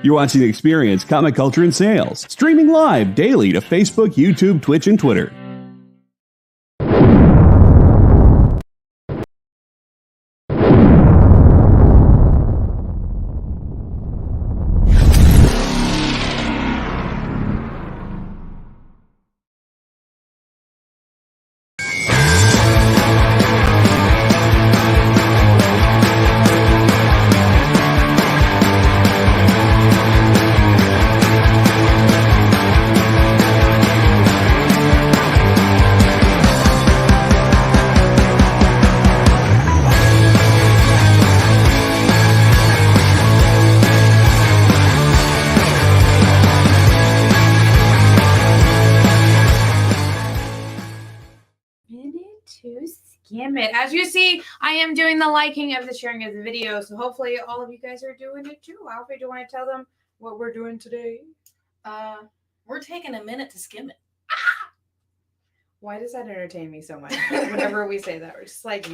You're watching The Experience Comic Culture and Sales, streaming live daily to Facebook, YouTube, Twitch, and Twitter. Gambit. As you see, I am doing the liking of the sharing of the video, so hopefully all of you guys are doing it too. Alfie, do you want to tell them what we're doing today? We're taking a minute to skim it. Why does that entertain me so much? Whenever we say that, we're just like,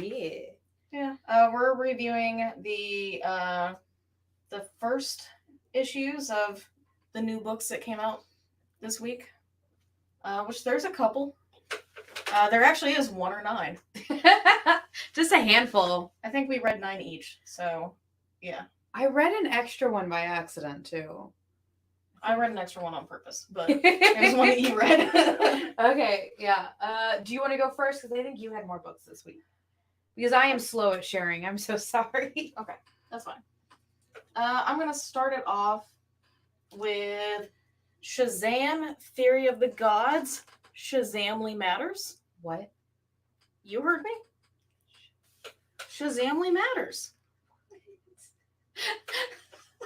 yeah. We're reviewing the first issues of the new books that came out this week, which there's a couple. There actually is 1 or 9. Just a handful. I think we read 9 each. So, yeah. I read an extra one by accident, too. I read an extra one on purpose, but there's one that you read. Okay, yeah. Do you want to go first? Because I think you had more books this week. Because I am slow at sharing. I'm so sorry. Okay, that's fine. I'm going to start it off with Shazam, Theory of the Gods, Shazamily Matters. What? You heard me? Shazamily Matters.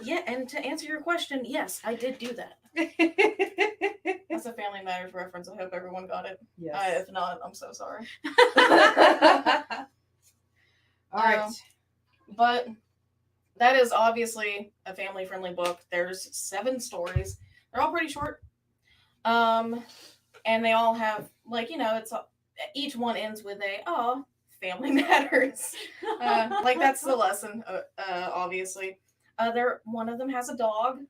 Yeah, and to answer your question, yes, I did do that. That's a Family Matters reference. I hope everyone got it. Yes. If not, I'm so sorry. All right. But that is obviously a family-friendly book. There's 7 stories. They're all pretty short. And they all have, it's each one ends with family matters. That's the lesson, obviously. One of them has a dog.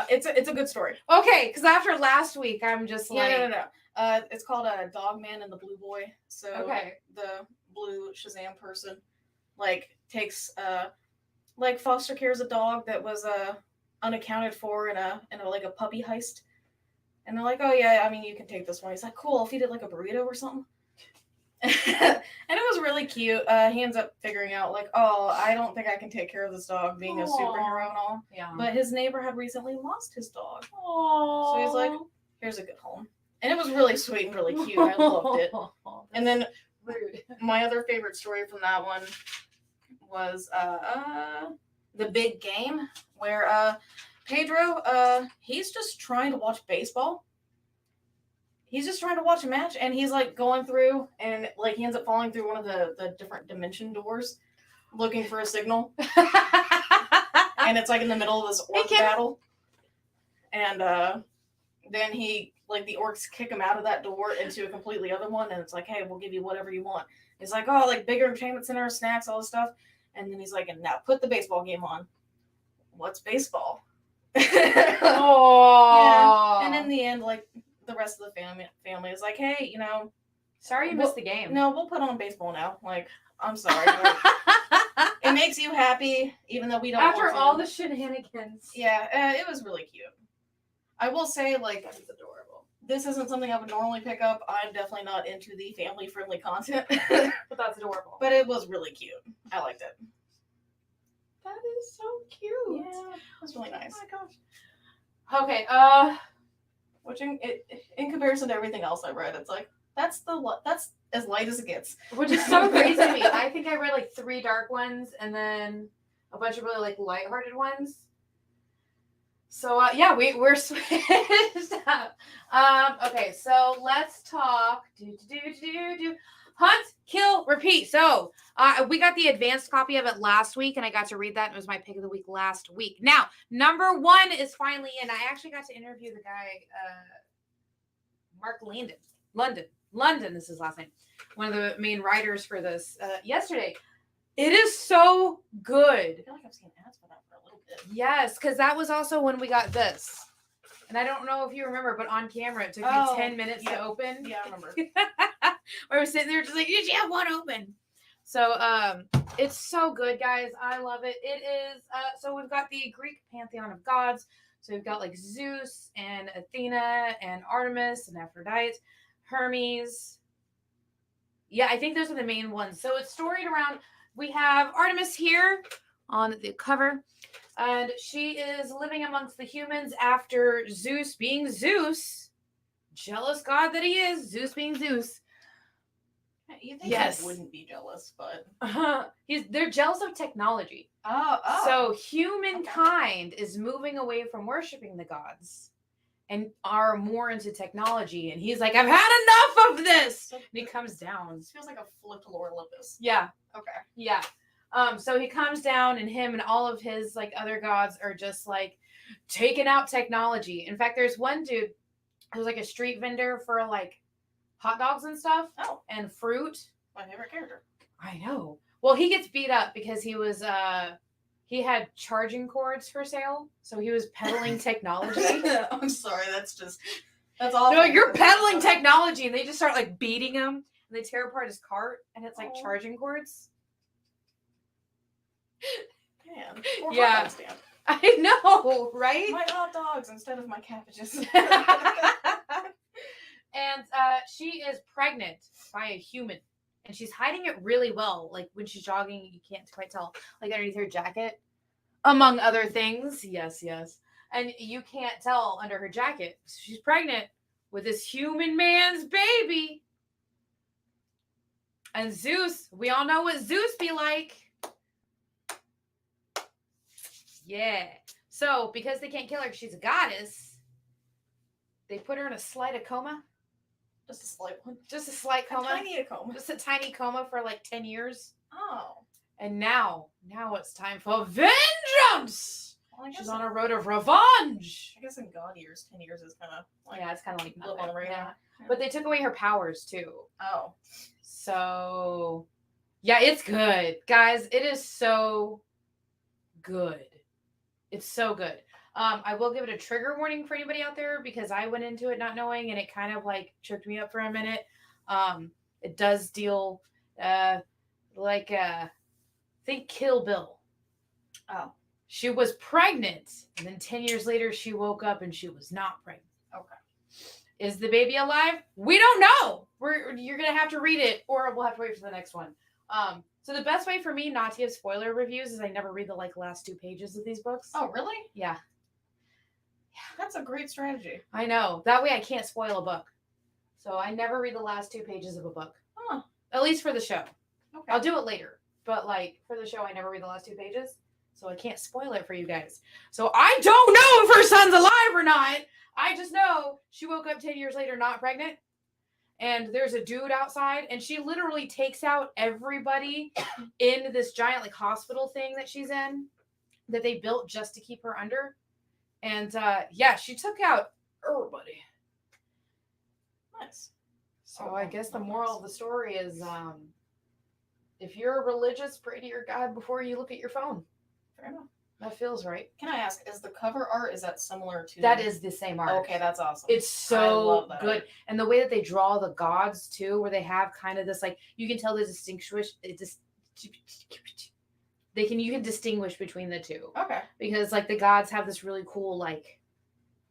It's a good story. Okay, because after last week, I'm just No. It's called Dog Man and the Blue Boy. So the blue Shazam person, takes, foster cares a dog that was unaccounted for in a puppy heist. And they're like, oh, yeah, I mean, you can take this one. He's like, cool, I'll feed it like a burrito or something. And it was really cute. He ends up figuring out, I don't think I can take care of this dog being a superhero and all. Yeah. But his neighbor had recently lost his dog. Aww. So he's like, here's a good home. And it was really sweet and really cute. I loved it. And then my other favorite story from that one was The Big Game, where Pedro, he's just trying to watch baseball. He's just trying to watch a match, and he's going through, and he ends up falling through one of the different dimension doors, looking for a signal. And it's in the middle of this orc battle, and then he the orcs kick him out of that door into a completely other one, and it's hey, we'll give you whatever you want. He's bigger entertainment center, snacks, all this stuff, and then he's and now put the baseball game on. What's baseball? Oh. Yeah. And in the end, the rest of the family is hey, sorry you missed the game. No, we'll put on baseball now. I'm sorry. It makes you happy, even though we don't. After all the shenanigans. Yeah, it was really cute. I will say, that's adorable. This isn't something I would normally pick up. I'm definitely not into the family-friendly content. But that's adorable. But it was really cute. I liked it. That is so cute. Yeah, it was really nice. Oh my gosh. Okay, which in comparison to everything else I read, it's that's as light as it gets. Which is so crazy to me. I think I read 3 dark ones and then a bunch of really lighthearted ones. So we're switched up. Okay, so let's talk. Hunt.Kill.Repeat. So we got the advanced copy of it last week, and I got to read that. It was my pick of the week last week. Now, number 1 is finally in. I actually got to interview the guy, Mark London is his last name. One of the main writers for this yesterday. It is so good. I feel like I've seen ads for that for a little bit. Yes, because that was also when we got this. And I don't know if you remember, but on camera, it took me 10 minutes to open. Yeah, I remember. Where I was sitting there just like, did you have one open? So it's so good, guys. I love it. It is, so we've got the Greek pantheon of gods. So we've got like Zeus and Athena and Artemis and Aphrodite, Hermes. Yeah, I think those are the main ones. So it's storied around, we have Artemis here on the cover. And she is living amongst the humans after Zeus being Zeus. Jealous god that he is. Zeus being Zeus. You think Yes. I wouldn't be jealous, but They're jealous of technology. oh. So humankind is moving away from worshiping the gods and are more into technology. And he's like, I've had enough of this. And he comes down. This feels like a flipped Lord Olympus. Yeah. Okay. Yeah. So he comes down and him and all of his like other gods are just like taking out technology. In fact, there's one dude who's like a street vendor for like hot dogs and stuff. Oh. And fruit. My favorite character. I know. Well, he gets beat up because he was he had charging cords for sale. So he was peddling technology. I'm sorry, that's awful. No, you're peddling technology and they just start like beating him and they tear apart his cart and it's like charging cords. Man, poor Yeah. hot dog stand. I know, right? My hot dogs instead of my cabbages. And she is pregnant by a human. And she's hiding it really well. Like when she's jogging, you can't quite tell. Like underneath her jacket. Among other things. Yes, yes. And you can't tell under her jacket. She's pregnant with this human man's baby. And Zeus, we all know what Zeus be like. Yeah. So, because they can't kill her because she's a goddess, they put her in a slight of coma. Just a slight one. Just a slight coma. A tiny coma. Just a tiny coma for like 10 years. Oh. And now it's time for vengeance. Well, She's on a road of revenge. I guess in God years, 10 years is kind of like Yeah, it's kind of like blip on the nothing. radar. Yeah. But they took away her powers too. Oh. So, yeah, it's good. Guys, it is so good. It's so good. I will give it a trigger warning for anybody out there because I went into it not knowing and it kind of like tripped me up for a minute. It does deal think Kill Bill. Oh. She was pregnant and then 10 years later she woke up and she was not pregnant. Okay. Is the baby alive? We don't know. You're going to have to read it or we'll have to wait for the next one. So the best way for me not to give spoiler reviews is I never read the like last 2 pages of these books. Oh, really? Yeah. That's a great strategy. I know. That way I can't spoil a book. So I never read the last 2 pages of a book. Huh. At least for the show. Okay. I'll do it later. But like for the show, I never read the last 2 pages. So I can't spoil it for you guys. So I don't know if her son's alive or not. I just know she woke up 10 years later not pregnant. And there's a dude outside. And she literally takes out everybody in this giant like hospital thing that she's in. That they built just to keep her under. And yeah, she took out everybody. Nice. So I guess the moral of the story is if you're religious, pray to your God before you look at your phone. Fair enough. That feels right. Can I ask, is the cover art, is that similar to That is the same art. Okay, that's awesome. It's I so love that good. art. And the way that they draw the gods too, where they have kind of this like you can tell the you can distinguish between the two. Okay. Because like the gods have this really cool like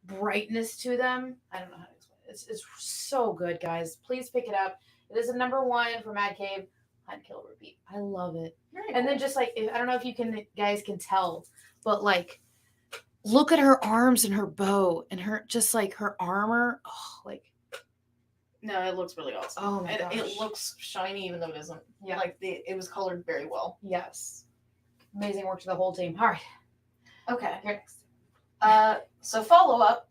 brightness to them. I don't know how to explain it. It's so good, guys. Please pick it up. It is a #1 for Mad Cave. Hunt.Kill.Repeat. I love it. Very And then cool. just like I don't know if you guys can tell, but like look at her arms and her bow and her just like her armor. Oh, like No, it looks really awesome. oh my gosh. It looks shiny even though it isn't. Yeah. Like it was colored very well. Yes. Amazing work to the whole team. All right. Okay. You're next. So follow up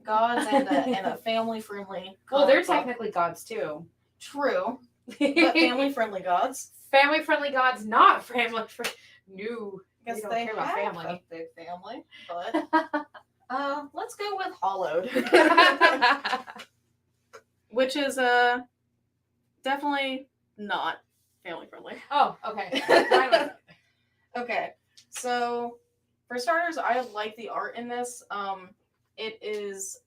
gods and a family friendly. Well, they're technically gods too. true, but family friendly gods. Family friendly gods, not family friendly. No. I guess don't they care about have family. a big family, but let's go with Hollowed, which is definitely not family friendly. Oh, okay. Mine was- Okay, so for starters, I like the art in this. It is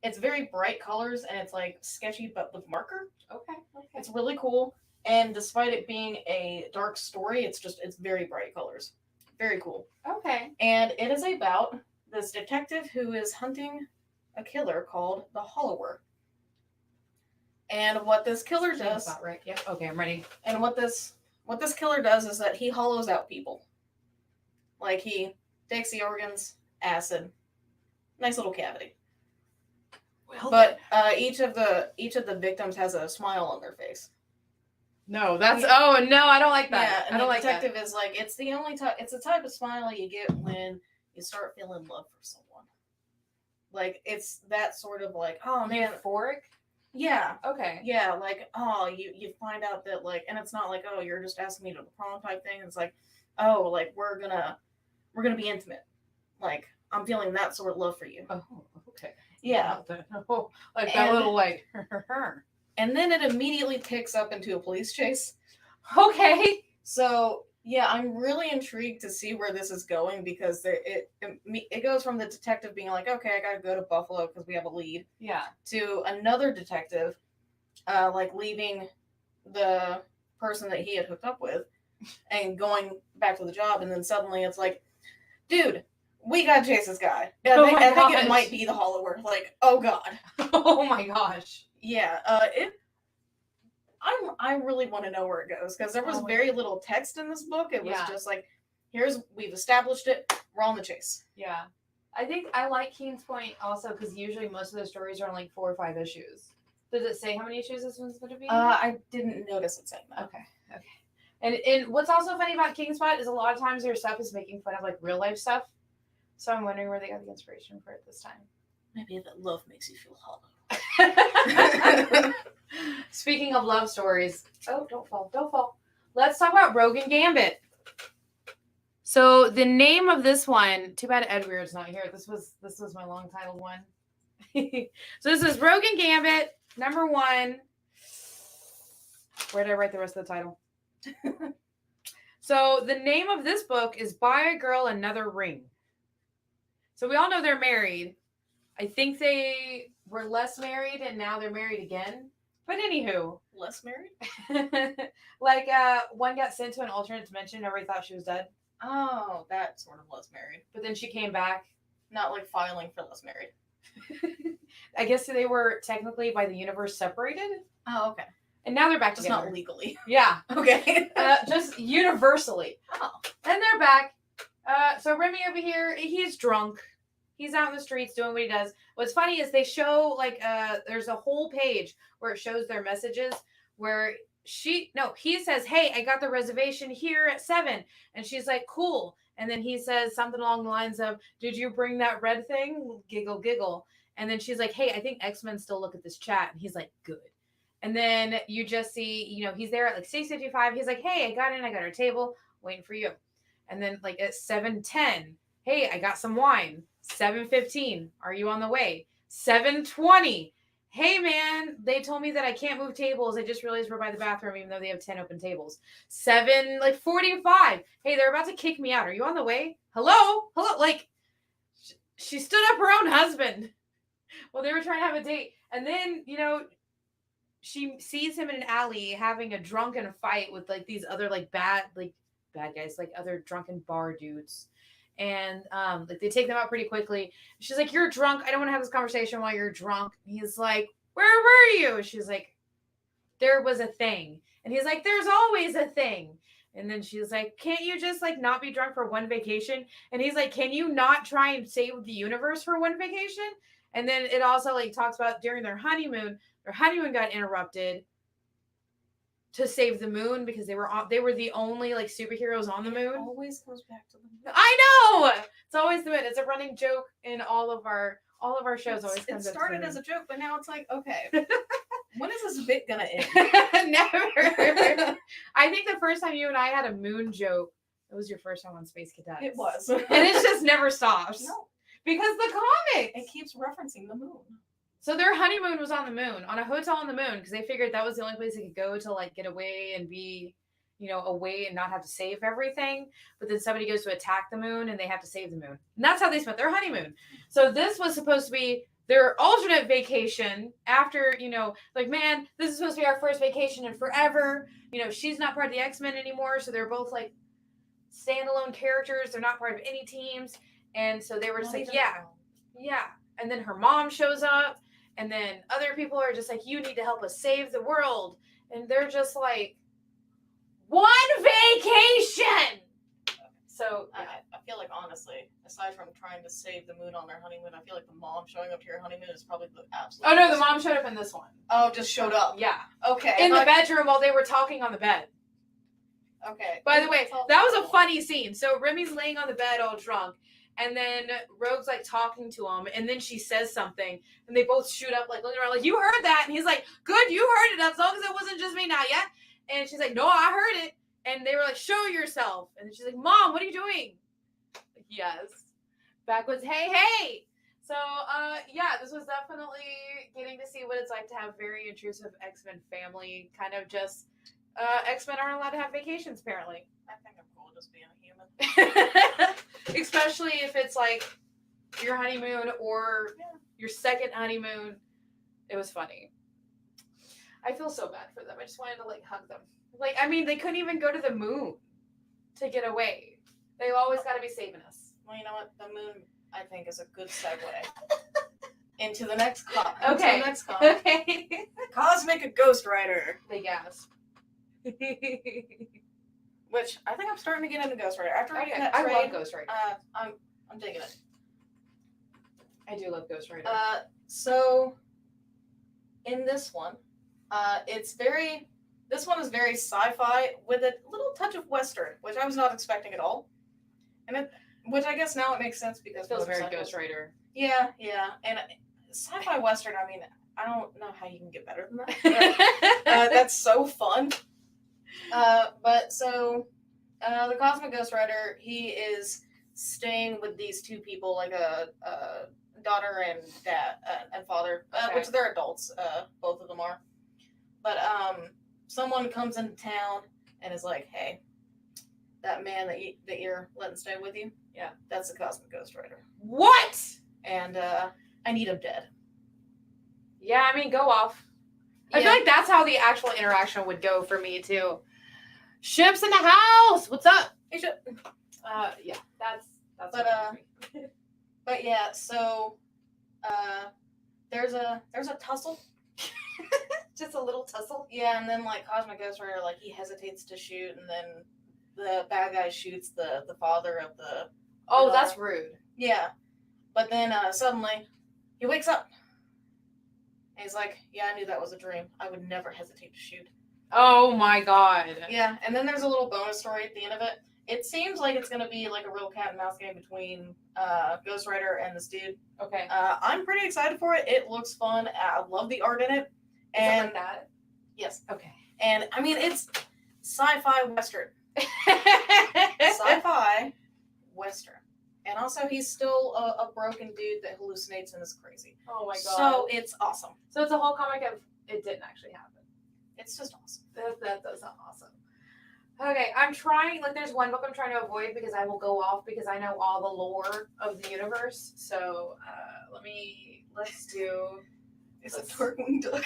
it's very bright colors and it's like sketchy but with marker. okay. It's really cool, and despite it being a dark story, it's very bright colors, very cool. Okay. And it is about this detective who is hunting a killer called the Hollower. And what this killer does, About right. Yep. Okay, I'm ready. and what this killer does is that he hollows out people. Like he takes the organs, acid, nice little cavity. Well, But each of the victims has a smile on their face. no, that's oh no, I don't like that. Yeah, and I don't the like that. detective is like, it's the only it's the type of smile you get when you start feeling love for someone. Like it's that sort of like, oh man, Euphoric. yeah, Okay. yeah, like oh you find out that like, and it's not like, oh, you're just asking me to the prom type thing. It's like, oh, like we're gonna be intimate. Like I'm feeling that sort of love for you. Oh, okay. Yeah. Oh, like that And- little like. And then it immediately picks up into a police chase. Okay. So yeah, I'm really intrigued to see where this is going because it goes from the detective being like, okay, I gotta go to Buffalo because we have a lead, Yeah. to another detective, like leaving the person that he had hooked up with and going back to the job, and then suddenly it's like, dude, we gotta chase this guy. I Oh think my it gosh. might be the Hollower. Like, oh god, Oh my gosh. yeah. I really want to know where it goes because there was Oh my very little text in this book. It was Yeah. just like, we've established it. We're on the chase. Yeah. I think I like Keen's Point also because usually most of the stories are on like 4 or 5 issues. Does it say how many issues this one's going to be? I didn't notice it saying that. Okay. And what's also funny about King's Spot is a lot of times their stuff is making fun of like real life stuff. So I'm wondering where they got the inspiration for it this time. Maybe that love makes you feel hollow. Speaking of love stories, don't fall. Let's talk about Rogue and Gambit. So the name of this one, too bad Ed Weird's not here. This was my long titled one. So this is Rogue and Gambit, #1. Where did I write the rest of the title? So the name of this book is Buy a Girl Another Ring. So we all know they're married. I think they were less married and now they're married again. But anywho. Less married? Like one got sent to an alternate dimension and everybody thought she was dead. Oh, that sort of less married. But then she came back. Not like filing for less married. I guess they were technically by the universe separated. Oh, okay. And now they're back Just together. not legally. Yeah. Okay. Just universally. Oh. And they're back. So Remy over here, he's drunk. He's out in the streets doing what he does. What's funny is they show like there's a whole page where it shows their messages where he says, "Hey, I got the reservation here at 7." And she's like, "Cool." And then he says something along the lines of, "Did you bring that red thing?" Giggle, giggle. And then she's like, "Hey, I think X-Men still look at this chat." And he's like, "Good." And then you just see, he's there at like 6:55. He's like, "Hey, I got our table waiting for you." And then like at 7:10, "Hey, I got some wine." 7:15, "Are you on the way?" 7:20, "Hey man, they told me that I can't move tables. I just realized we're by the bathroom even though they have 10 open tables." 7:45, "Hey, they're about to kick me out. Are you on the way?" Hello. Like she stood up her own husband while they were trying to have a date. And then, she sees him in an alley having a drunken fight with like these other like bad guys, like other drunken bar dudes. And like they take them out pretty quickly. She's like, "You're drunk. I don't want to have this conversation while you're drunk." And he's like, "Where were you?" She's like, "There was a thing." And he's like, "There's always a thing." And then she's like, "Can't you just like not be drunk for one vacation?" And he's like, "Can you not try and save the universe for one vacation?" And then it also like talks about during their honeymoon got interrupted to save the moon because they were the only like superheroes on the moon. It always goes back to the moon. I know. It's always the moon. It's a running joke in all of our shows. It started as a joke, but now it's like, okay, when is this bit gonna end? Never. I think the first time you and I had a moon joke, it was your first time on Space Cadets. It was, and it just never stops. No, because the comics. it keeps referencing the moon. So their honeymoon was on the moon, on a hotel on the moon, because they figured that was the only place they could go to like get away and be, away and not have to save everything. But then somebody goes to attack the moon and they have to save the moon. And that's how they spent their honeymoon. So this was supposed to be their alternate vacation after, man, this is supposed to be our first vacation in forever. She's not part of the X-Men anymore. So they're both like standalone characters. They're not part of any teams. And so they were just like, yeah. And then her mom shows up. And then other people are just like, you need to help us save the world. And they're just like, one vacation! So, yeah. I feel like, honestly, aside from trying to save the moon on their honeymoon, I feel like the mom showing up to your honeymoon is probably the absolute no, the mom showed up in this one. Oh, just showed up? Yeah. Okay. In the bedroom while they were talking on the bed. Okay. By the way, that was a funny scene. So Remy's laying on the bed all drunk. And then Rogue's like talking to him, and then she says something, and they both shoot up, like looking around, like, you heard that? And he's like, good, you heard it, as long as it wasn't just me now, yeah? And she's like, no, I heard it. And they were like, show yourself. And she's like, Mom, what are you doing? Like, yes. Backwoods, hey. So, this was definitely getting to see what it's like to have very intrusive X-Men family, kind of just, X-Men aren't allowed to have vacations, apparently. I think I'm cool just being a human. Especially if it's like your honeymoon or your second honeymoon. It was funny. I feel so bad for them. I just wanted to like hug them. Like, I mean, they couldn't even go to the moon to get away. They've always got to be saving us. Well, you know what? The moon, I think, is a good segue into the next Okay. Okay. Cosmic Ghost Rider. They gasp. Which I think I'm starting to get into Ghost Rider. After reading that I trade, love Ghost Rider. I'm digging it. I do love Ghost Rider. So in this one, this one is very sci-fi with a little touch of Western, which I was not expecting at all. Which I guess now it makes sense because it feels very Ghost Rider. Yeah. And sci-fi Western, I mean, I don't know how you can get better than that. That's so fun. The Cosmic Ghost Rider, he is staying with these two people, like a daughter and dad and father, which they're adults, both of them are. But someone comes into town and is like, "Hey, that man that you're letting stay with you, that's the Cosmic Ghost Rider." What? And I need him dead. Yeah, I mean, go off. I feel like that's how the actual interaction would go for me too. Ship's in the house. What's up? Hey, Ship. That's. But yeah, so there's a tussle. Just a little tussle. Yeah, and then like Cosmic Ghost Rider, like he hesitates to shoot, and then the bad guy shoots the father of the. Oh, that's rude. Yeah, but then suddenly he wakes up. And he's like, "Yeah, I knew that was a dream. I would never hesitate to shoot." Oh my god. Yeah, and then there's a little bonus story at the end of it. It seems like it's gonna be like a real cat and mouse game between Ghost Rider and this dude. Okay. I'm pretty excited for it. It looks fun. I love the art in it. And like that? Yes. Okay. And I mean, it's sci-fi Western. Sci-fi Western. And also, he's still a broken dude that hallucinates and is crazy. Oh my god. So it's awesome. So it's a whole comic of it didn't actually happen. It's just awesome. That does sound awesome. Okay, I'm trying, like there's one book I'm trying to avoid because I will go off because I know all the lore of the universe. So let's do... It's a Darkwing Duck.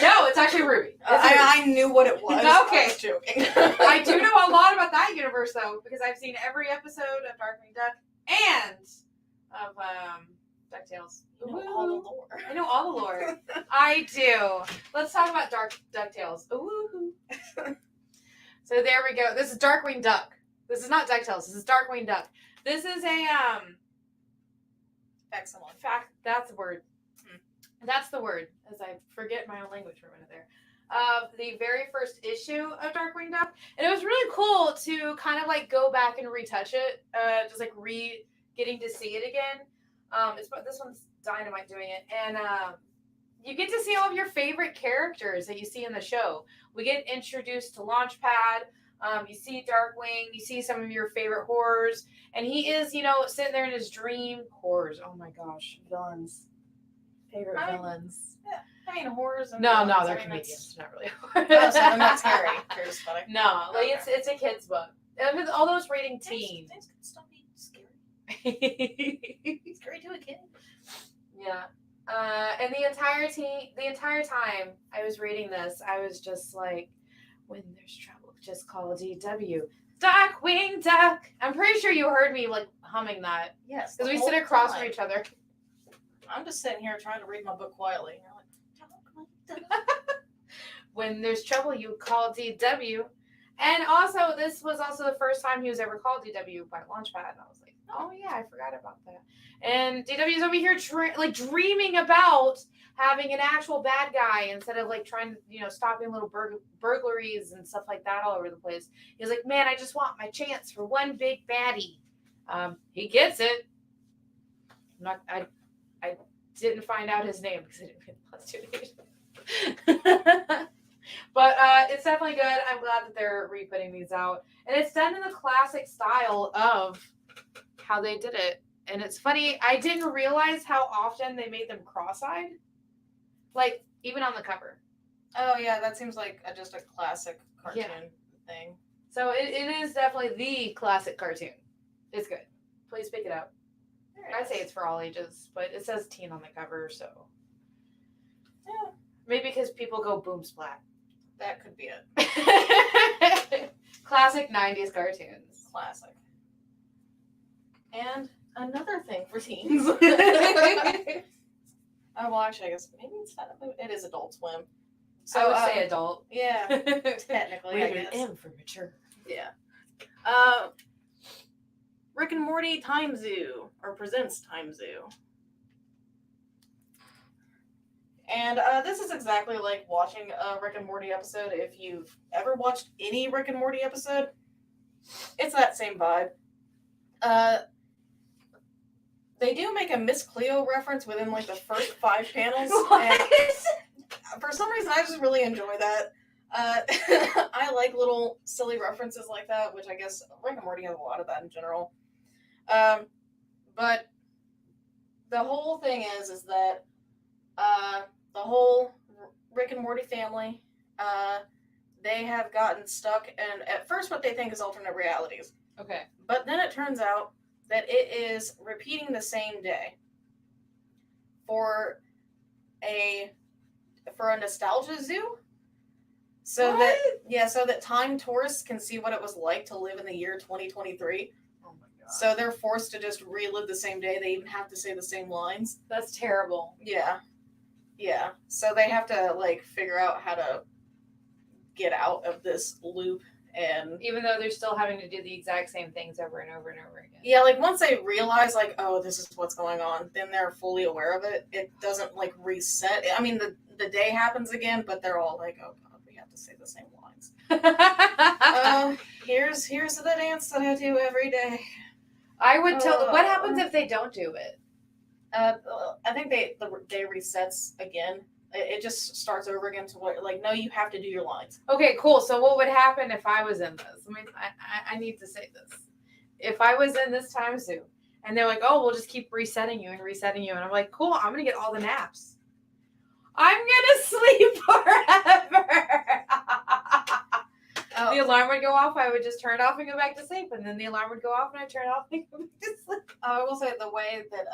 No, it's actually RWBY. I knew what it was. Okay. I was joking. I do know a lot about that universe though, because I've seen every episode of Darkwing Duck and of DuckTales. You know all the lore. I know all the lore. I do. Let's talk about DuckTales. Ooh. So there we go. This is Darkwing Duck. This is not DuckTales. This is Darkwing Duck. This is a Excellent. fact. That's the word. That's the word. As I forget my own language for a minute there. The very first issue of Darkwing Duck, and it was really cool to kind of like go back and retouch it. Just like getting to see it again. This one's Dynamite doing it, and you get to see all of your favorite characters that you see in the show. We get introduced to Launchpad. You see Darkwing, you see some of your favorite horrors, and he is, sitting there in his dream. Horrors, oh my gosh, villains. Favorite villains. Yeah, I mean, horrors and No, villains, they're I mean, comedians, not really Oh, horrors. so they're not scary. They're just funny. No, like Okay. it's a kid's book. Although it's rating teen. Things can still be scary. Yeah. Scary to a kid. And the entire time I was reading this, I was just like, when there's trouble, just call DW. Darkwing Duck. I'm pretty sure you heard me like humming that. Yes. Because we the sit whole across time. from each other. I'm just sitting here trying to read my book quietly. And you're like, When there's trouble, you call DW. And also, this was also the first time he was ever called DW by Launchpad. And I was like, oh yeah, I forgot about that. And DW's over here dreaming about having an actual bad guy instead of like trying to, stopping little burglaries and stuff like that all over the place. He's like, man, I just want my chance for one big baddie. He gets it. I didn't find out his name because I didn't read the plus 2 days. But it's definitely good. I'm glad that they're re-putting these out. And it's done in the classic style of how they did it. And it's funny, I didn't realize how often they made them cross-eyed. Like, even on the cover. oh yeah, that seems like just a classic cartoon thing. So it is definitely the classic cartoon. It's good. Please pick it up. I'd say it's for all ages, but it says teen on the cover, so. Yeah. Maybe because people go boom splat. That could be it. Classic 90s cartoons. Classic. And another thing for teens. Oh, well, actually, I guess maybe it's not. It is Adult Swim. So I would say adult. Yeah, technically, I Rated guess. M for mature. Yeah. Rick and Morty Time Zoo, or presents Time Zoo. And this is exactly like watching a Rick and Morty episode. If you've ever watched any Rick and Morty episode, it's that same vibe. They do make a Miss Cleo reference within like the first 5 panels. And for some reason, I just really enjoy that. I like little silly references like that, which I guess Rick and Morty has a lot of that in general. But the whole thing is that the whole Rick and Morty family, they have gotten stuck in, at first, what they think is alternate realities. Okay. But then it turns out that it is repeating the same day for a nostalgia zoo. So what? so that time tourists can see what it was like to live in the year 2023. Oh my god. So they're forced to just relive the same day. They even have to say the same lines. That's terrible. Yeah. Yeah. So they have to like figure out how to get out of this loop. And Even though they're still having to do the exact same things over and over and over again. yeah, like once they realize like, oh, this is what's going on, then they're fully aware of it. It doesn't like reset. I mean, the day happens again, but they're all like, oh god, we have to say the same lines. Here's the dance that I do every day. I would tell. What happens if they don't do it? I think the day resets again. It just starts over again to what, like, no, you have to do your lines. Okay, cool. So what would happen if I was in this? I mean, I need to say this. If I was in this time zoo, and they're like, oh, we'll just keep resetting you, and I'm like, cool, I'm going to get all the naps. I'm going to sleep forever. Oh. The alarm would go off, I would just turn it off and go back to sleep, and then the alarm would go off, and I'd turn it off and go back to sleep. I will say the way that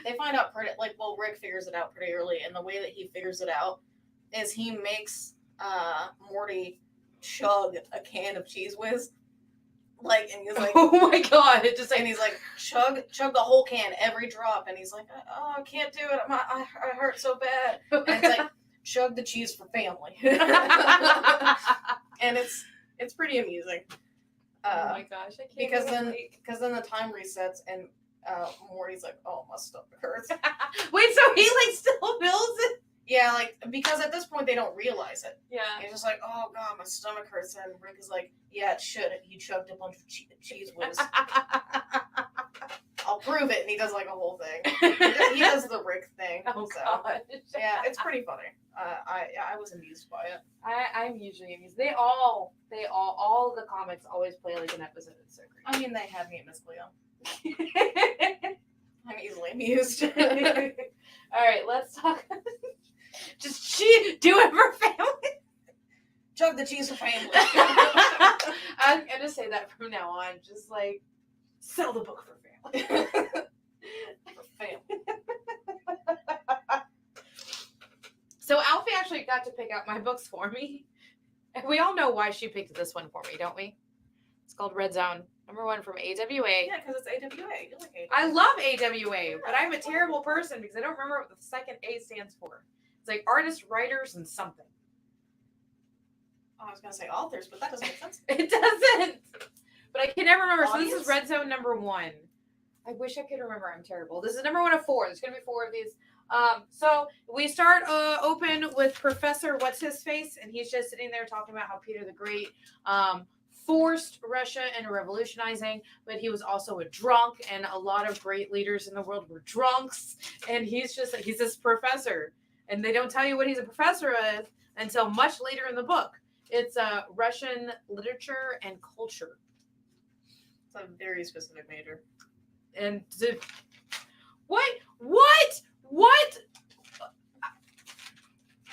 they find out pretty, like, well, Rick figures it out pretty early, and the way that he figures it out is he makes Morty chug a can of Cheese Whiz, like, and he's like, oh my god, it just like, and he's like, chug the whole can, every drop, and he's like, oh, I can't do it, I hurt so bad, and it's like, chug the cheese for family. And it's pretty amusing. oh my gosh, I can't. Because then the time resets and Morty's like, oh, my stomach hurts. Wait, so he like still feels it? Yeah, like, because at this point they don't realize it. Yeah. He's just like, oh god, my stomach hurts, and Rick is like, yeah, it should. You chugged a bunch of Cheese Whiz. I'll prove it. And he does like a whole thing. He does the Rick thing. Oh, so. God. Yeah, it's pretty funny. I was amused by it. I'm usually amused. They all the comics always play like an episode. It's so great. I mean, they had me at Miss Cleo. I'm easily amused. All right, let's talk. Just do it for family. Chug the cheese for family. I'm gonna say that from now on. Just like sell the book for family. For family. So Alfie actually got to pick out my books for me. And we all know why she picked this one for me, don't we? It's called Red Zone, #1 from AWA. Yeah, because it's AWA. You like AWA. I love AWA, but I'm a terrible person because I don't remember what the second A stands for. It's like artists, writers, and something. I was going to say authors, but that doesn't make sense. It doesn't. But I can never remember. Audience? So this is Red Zone #1. I wish I could remember. I'm terrible. This is #1 of 4. There's going to be 4 of these. So we start open with Professor What's-His-Face, and he's just sitting there talking about how Peter the Great forced Russia into revolutionizing, but he was also a drunk, and a lot of great leaders in the world were drunks, and he's this professor, and they don't tell you what he's a professor of until much later in the book. It's Russian literature and culture. It's a very specific major. And what?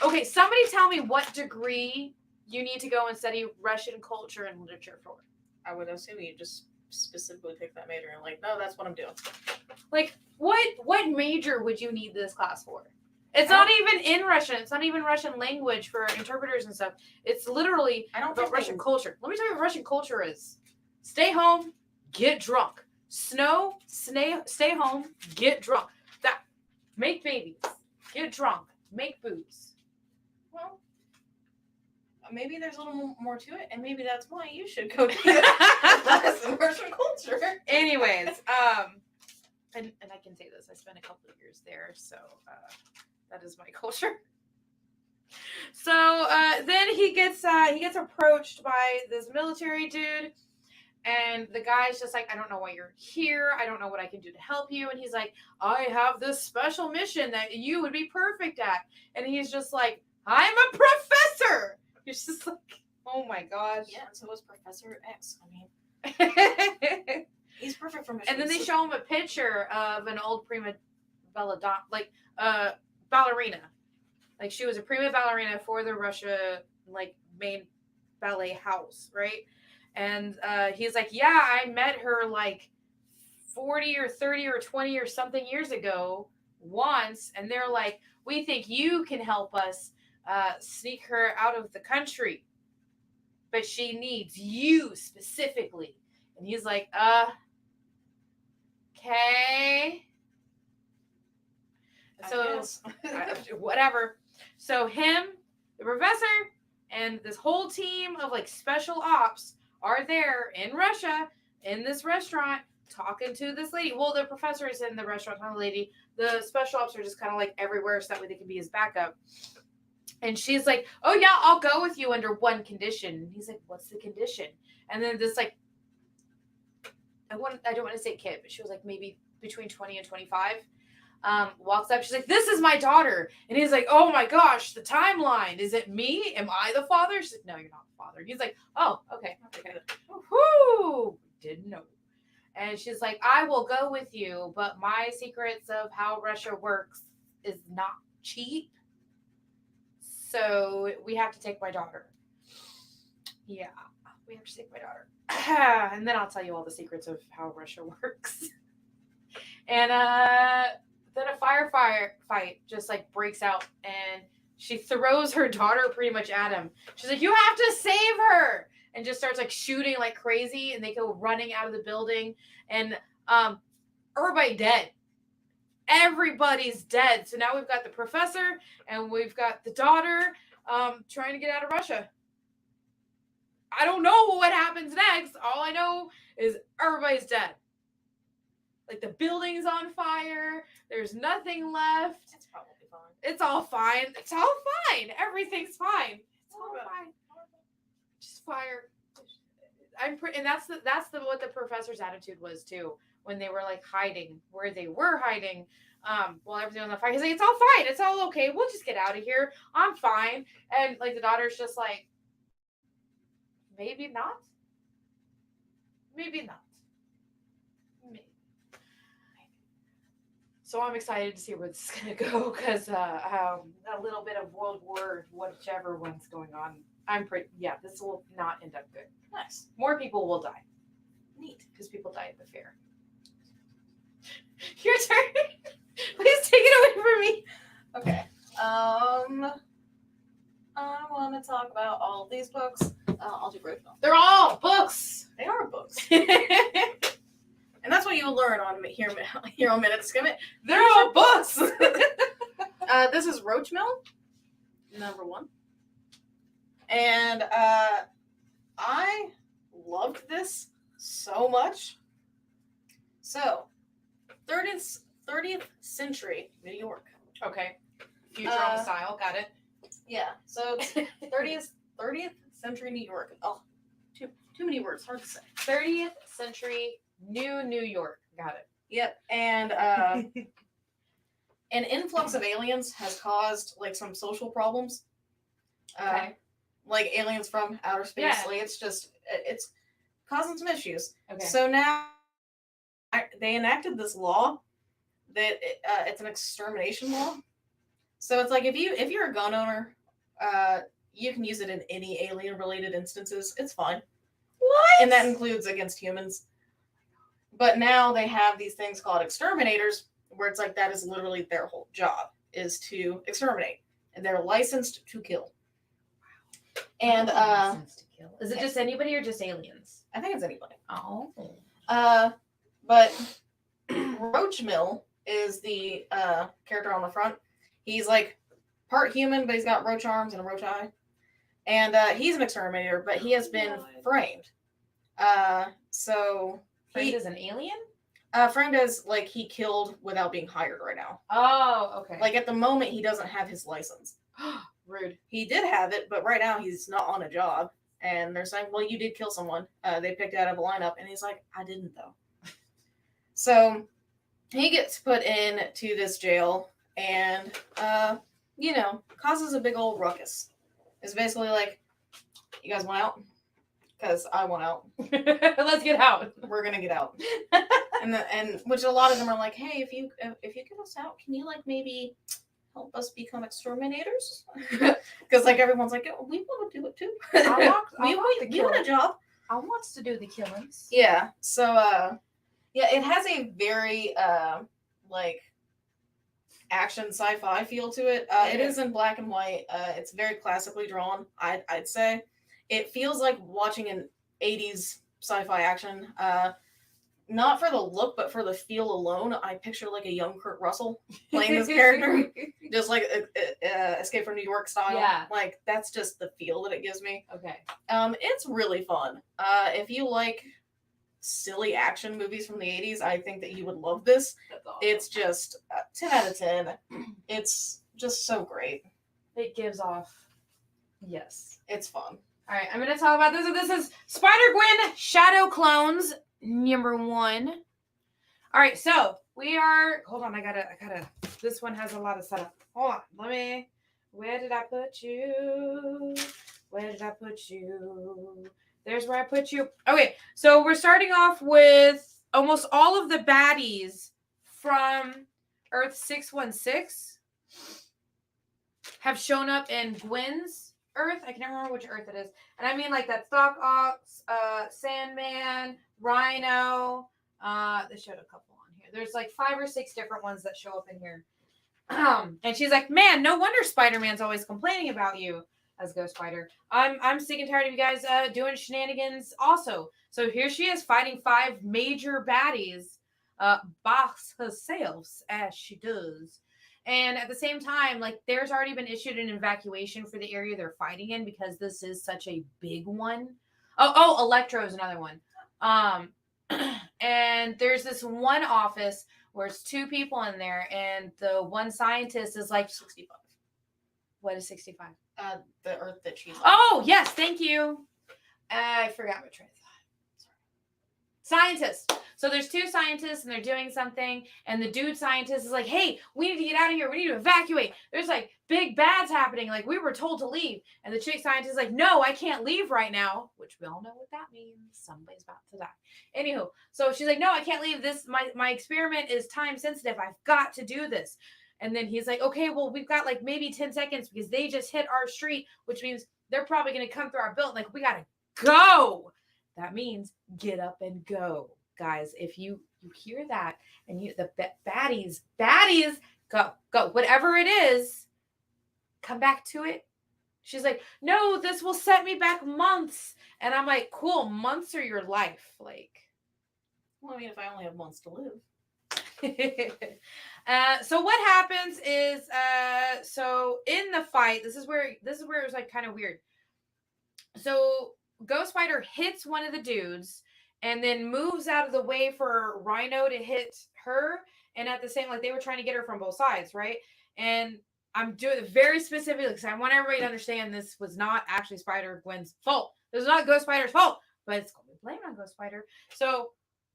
Okay, somebody tell me what degree you need to go and study Russian culture and literature for. I would assume you just specifically pick that major and like, no, that's what I'm doing. Like, what major would you need this class for? It's not even in Russian. It's not even Russian language for interpreters and stuff. It's literally about Russian culture. Let me tell you what Russian culture is. Stay home, get drunk. Stay home, get drunk. Make babies, get drunk, make booze. Well, maybe there's a little more to it, and maybe that's why you should go to class in Russian culture. Anyways, and I can say this, I spent a couple of years there, so that is my culture. So then he gets approached by this military dude. And the guy's just like, I don't know why you're here. I don't know what I can do to help you. And he's like, I have this special mission that you would be perfect at. And he's just like, I'm a professor. He's just like, oh my gosh. Yeah, and so was Professor X. I mean, he's perfect for missions. And then they show him a picture of an old prima ballerina. Like she was a prima ballerina for the Russia main ballet house, right? And he's like, yeah, I met her like 40 or 30 or 20 or something years ago once. And they're like, we think you can help us sneak her out of the country. But she needs you specifically. And he's like, okay. So whatever. So him, the professor, and this whole team of like special ops are there in Russia in this restaurant talking to this lady. Well, the professor is in the restaurant, not the lady. The special ops are just kind of like everywhere so that way they can be his backup. And she's like, oh yeah, I'll go with you under one condition. And he's like, what's the condition? And then this like, I don't want to say kid, but she was like maybe between 20 and 25. Walks up, she's like, this is my daughter. And he's like, oh my gosh, the timeline. Is it me? Am I the father? She's like, no, you're not the father. And he's like, oh, okay. Whoo! Didn't know. And she's like, I will go with you, but my secrets of how Russia works is not cheap. So we have to take my daughter. Yeah, we have to take my daughter. And then I'll tell you all the secrets of how Russia works. And then a fight just like breaks out, and she throws her daughter pretty much at him. She's like, you have to save her, and just starts like shooting like crazy, and they go running out of the building, and everybody dead. Everybody's dead. So now we've got the professor and we've got the daughter trying to get out of Russia. I don't know what happens next. All I know is everybody's dead. Like the building's on fire. There's nothing left. It's probably fine. It's all fine. It's all fine. Everything's fine. It's all fine. Just fire. And that's what the professor's attitude was too. when they were like hiding where they were hiding. While everything was on fire. He's like, it's all fine. It's all okay. We'll just get out of here. I'm fine. And like the daughter's just like, maybe not. Maybe not. Maybe. So I'm excited to see where this is going to go because a little bit of World War, whichever one's going on. This will not end up good. Nice. More people will die. Neat. Because people die at the fair. Your turn. Please take it away from me. Okay. I want to talk about all of these books. I'll do Roachmill. They're all books. They are books. And that's what you will learn on here on Minute to Skim It. They're all books. This is Roachmill, number 1. And I loved this so much. So, 30th century New York. Okay. Futurama style. Got it. Yeah. So 30th century New York. Oh, too many words. Hard to say. 30th century New York. Got it. Yep. And an influx of aliens has caused like some social problems. Okay. Like aliens from outer space. Yeah. Like it's causing some issues. Okay. So now they enacted this law that it's an extermination law. So it's like if you're a gun owner, you can use it in any alien related instances. It's fine. What? And that includes against humans. But now they have these things called exterminators, where it's like that is literally their whole job is to exterminate, and they're licensed to kill. And Licensed to kill. Is it just anybody or just aliens? I think it's anybody. Oh. But Roachmill is the character on the front. He's like part human, but he's got roach arms and a roach eye. And he's an exterminator, but he has been framed. Framed as an alien? Framed as like he killed without being hired right now. Oh, okay. Like at the moment, he doesn't have his license. Rude. He did have it, but right now he's not on a job. And they're saying, well, you did kill someone. They picked out of a lineup. And he's like, I didn't, though. So he gets put into this jail and, causes a big old ruckus. It's basically like, you guys want out? Because I want out. Let's get out. We're going to get out. and which a lot of them are like, hey, if you get us out, can you like maybe help us become exterminators? Because like everyone's like, oh, we want to do it too. We want a job. I want to do the killings. Yeah. So it has a very like action sci-fi feel to it. It is in black and white. It's very classically drawn. I'd say it feels like watching an 80s sci-fi action. Not for the look, but for the feel alone. I picture like a young Kurt Russell playing this character, just like Escape from New York style. Yeah. Like that's just the feel that it gives me. Okay. It's really fun. If you like silly action movies from the 80s, I think that you would love this. That's awesome. It's just 10 out of 10. It's just so great. It gives off. Yes. It's fun. All right, I'm going to talk about this. This is Spider-Gwen Shadow Clones, number 1. All right, so we are. Hold on, I gotta. This one has a lot of setup. Hold on, where did I put you? There's where I put you. Okay, so we're starting off with almost all of the baddies from Earth 616 have shown up in Gwen's Earth. I can never remember which Earth it is. And I mean like that Stock Ox, Sandman, Rhino. They showed a couple on here. There's like 5 or 6 different ones that show up in here. And she's like, man, no wonder Spider-Man's always complaining about you. As Ghost Spider. I'm sick and tired of you guys doing shenanigans also. So here she is fighting 5 major baddies boss herself as she does. And at the same time, like there's already been issued an evacuation for the area they're fighting in because this is such a big one. Oh, Electro is another one. And there's this one office where it's 2 people in there and the one scientist is like 65. What is 65? The Earth that she's on. Oh, yes, thank you. I forgot my train of thought. Scientists. So there's two scientists and they're doing something, and the dude scientist is like, hey, we need to get out of here. We need to evacuate. There's like big bads happening. Like we were told to leave. And the chick scientist is like, no, I can't leave right now, which we all know what that means. Somebody's about to die. Anywho, so she's like, no, I can't leave. This my experiment is time sensitive. I've got to do this. And then he's like, okay, well, we've got like maybe 10 seconds because they just hit our street, which means they're probably going to come through our building. Like, we got to go. That means get up and go. Guys, if you hear that and the baddies, go. Whatever it is, come back to it. She's like, no, this will set me back months. And I'm like, cool, months are your life. Like, well, I mean, if I only have months to live. So what happens is, so in the fight, this is where it was like kind of weird. So Ghost Spider hits one of the dudes and then moves out of the way for Rhino to hit her. And at the same, like they were trying to get her from both sides, right? And I'm doing it very specifically because I want everybody to understand this was not actually Spider-Gwen's fault. This is not Ghost Spider's fault, but it's going to be blamed on Ghost Spider. So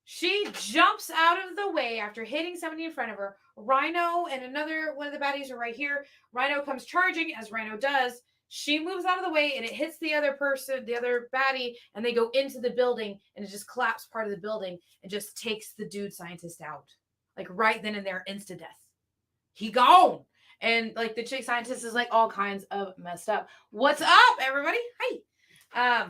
she jumps out of the way after hitting somebody in front of her. Rhino and another one of the baddies are right here. Rhino comes charging, as Rhino does. She moves out of the way, and it hits the other person, the other baddie, and they go into the building, and it just collapses part of the building and just takes the dude scientist out. Like, right then and there, insta-death. He gone. And, like, the chick scientist is, like, all kinds of messed up. What's up, everybody? Hi.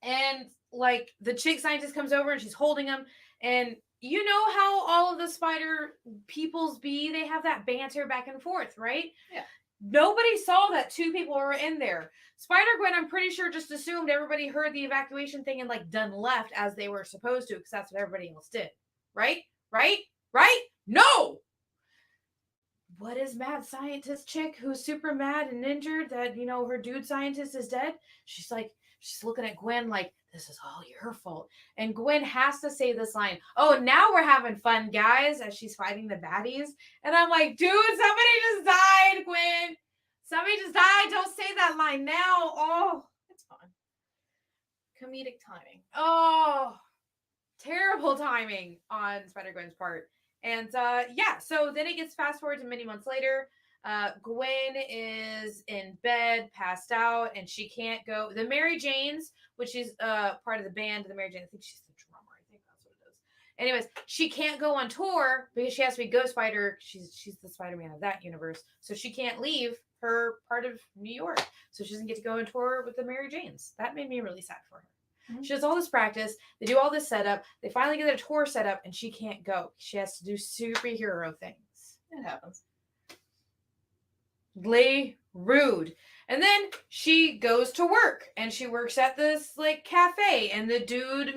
And like the chick scientist comes over and she's holding him, and you know how all of the spider peoples be, they have that banter back and forth, right? Yeah. Nobody saw that two people were in there. Spider-Gwen, I'm pretty sure, just assumed everybody heard the evacuation thing and like done left as they were supposed to, because that's what everybody else did. Right? No! What is mad scientist chick who's super mad and injured that, you know, her dude scientist is dead? She's looking at Gwen like, this is all your fault. And Gwen has to say this line, oh, now we're having fun, guys, as she's fighting the baddies. And I'm like, dude, somebody just died, Gwen. Somebody just died. Don't say that line now. Oh, it's fine. Comedic timing. Oh, terrible timing on Spider-Gwen's part. And yeah, so then it gets fast forward to many months later. Gwen is in bed, passed out, and she can't go. The Mary Janes, which is part of the band, the Mary Jane, I think she's the drummer. I think that's what it is. Anyways, she can't go on tour because she has to be Ghost Spider. She's the Spider-Man of that universe, so she can't leave her part of New York. So she doesn't get to go on tour with the Mary Janes. That made me really sad for her. Mm-hmm. She does all this practice. They do all this setup. They finally get their tour set up, and she can't go. She has to do superhero things. It happens. Rude. And then she goes to work, and she works at this like cafe, and the dude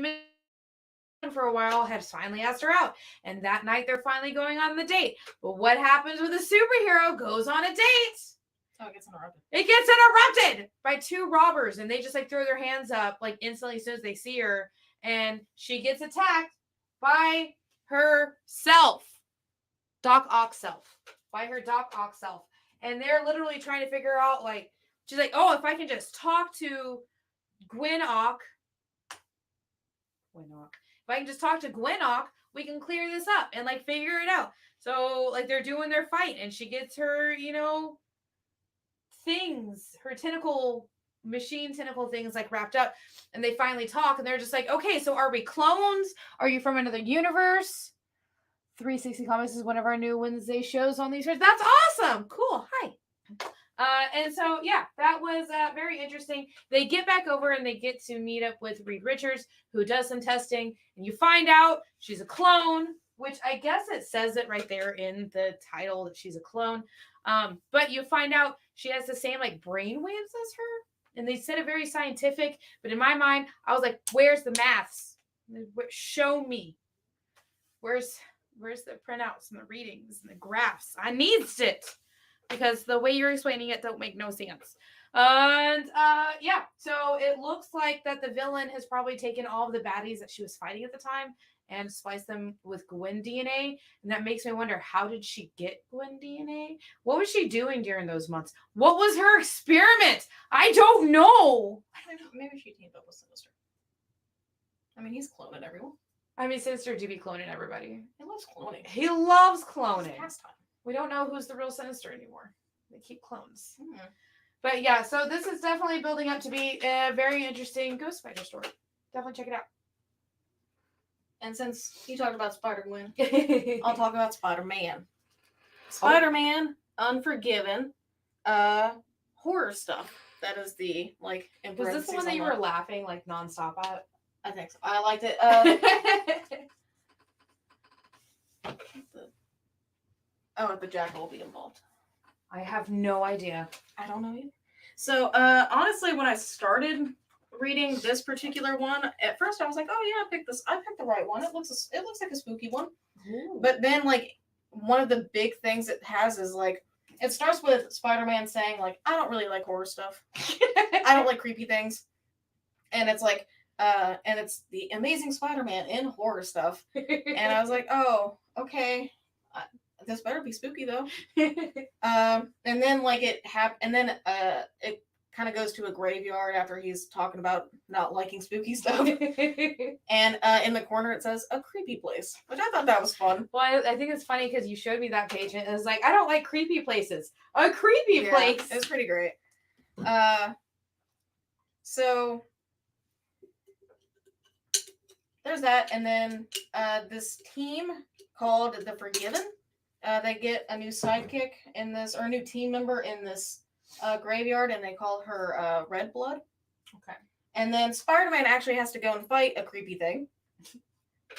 for a while has finally asked her out, and that night they're finally going on the date. But what happens when the superhero goes on a date? Oh, it gets interrupted. It gets interrupted by two robbers, and they just like throw their hands up like instantly as soon as they see her, and she gets attacked by herself. Doc Ock self. By her Doc Ock self. And they're literally trying to figure out, like, she's like, oh, if I can just talk to Gwen Ock. If I can just talk to Gwen Ock, we can clear this up and, like, figure it out. So, like, they're doing their fight, and she gets her, you know, things, her machine tentacle things, like, wrapped up. And they finally talk, and they're just like, okay, so are we clones? Are you from another universe? 360 Comics is one of our new Wednesday shows on these shows. That's awesome. Cool. Hi. And so, yeah, that was very interesting. They get back over and they get to meet up with Reed Richards, who does some testing. And you find out she's a clone, which I guess it says it right there in the title that she's a clone. But you find out she has the same, like, brain waves as her. And they said it very scientific. But in my mind, I was like, where's the maths? Show me. Where's the printouts and the readings and the graphs? I needs it because the way you're explaining it don't make no sense. And yeah, so it looks like that the villain has probably taken all of the baddies that she was fighting at the time and spliced them with Gwen DNA. And that makes me wonder, how did she get Gwen DNA? What was she doing during those months? What was her experiment? I don't know. Maybe she teamed up with Sinister. I mean, he's cloning everyone. I mean, Sinister do be cloning everybody. He loves cloning. He loves It's a cloning. pastime. We don't know who's the real Sinister anymore. They keep clones. Hmm. But yeah, so this is definitely building up to be a very interesting Ghost Spider story. Definitely check it out. And since you talked about Spider-Gwen, I'll Oh. talk about Spider-Man. Spider-Man, Unforgiven, horror stuff. That is the, like, in Was this the one that you were laughing like nonstop at? I think so. I liked it. The Jackal will be involved. I have no idea. I don't know either. So, honestly, when I started reading this particular one, at first I was like, "Oh yeah, I picked this. I picked the right one. It looks like a spooky one." Ooh. But then, like, one of the big things it has is like, it starts with Spider-Man saying like, "I don't really like horror stuff. I don't like creepy things," and it's like, and it's the Amazing Spider-Man in horror stuff, and I was like, "Oh, okay." This better be spooky though. And then like it kind of goes to a graveyard after he's talking about not liking spooky stuff. And in the corner it says a creepy place, which I thought that was fun. Well, I think it's funny because you showed me that page and it was like, I don't like creepy places. A creepy place. It was pretty great. So there's that, and then this team called the Forgiven. They get a new sidekick in this, or a new team member in this graveyard, and they call her Red Blood. Okay. And then Spider-Man actually has to go and fight a creepy thing,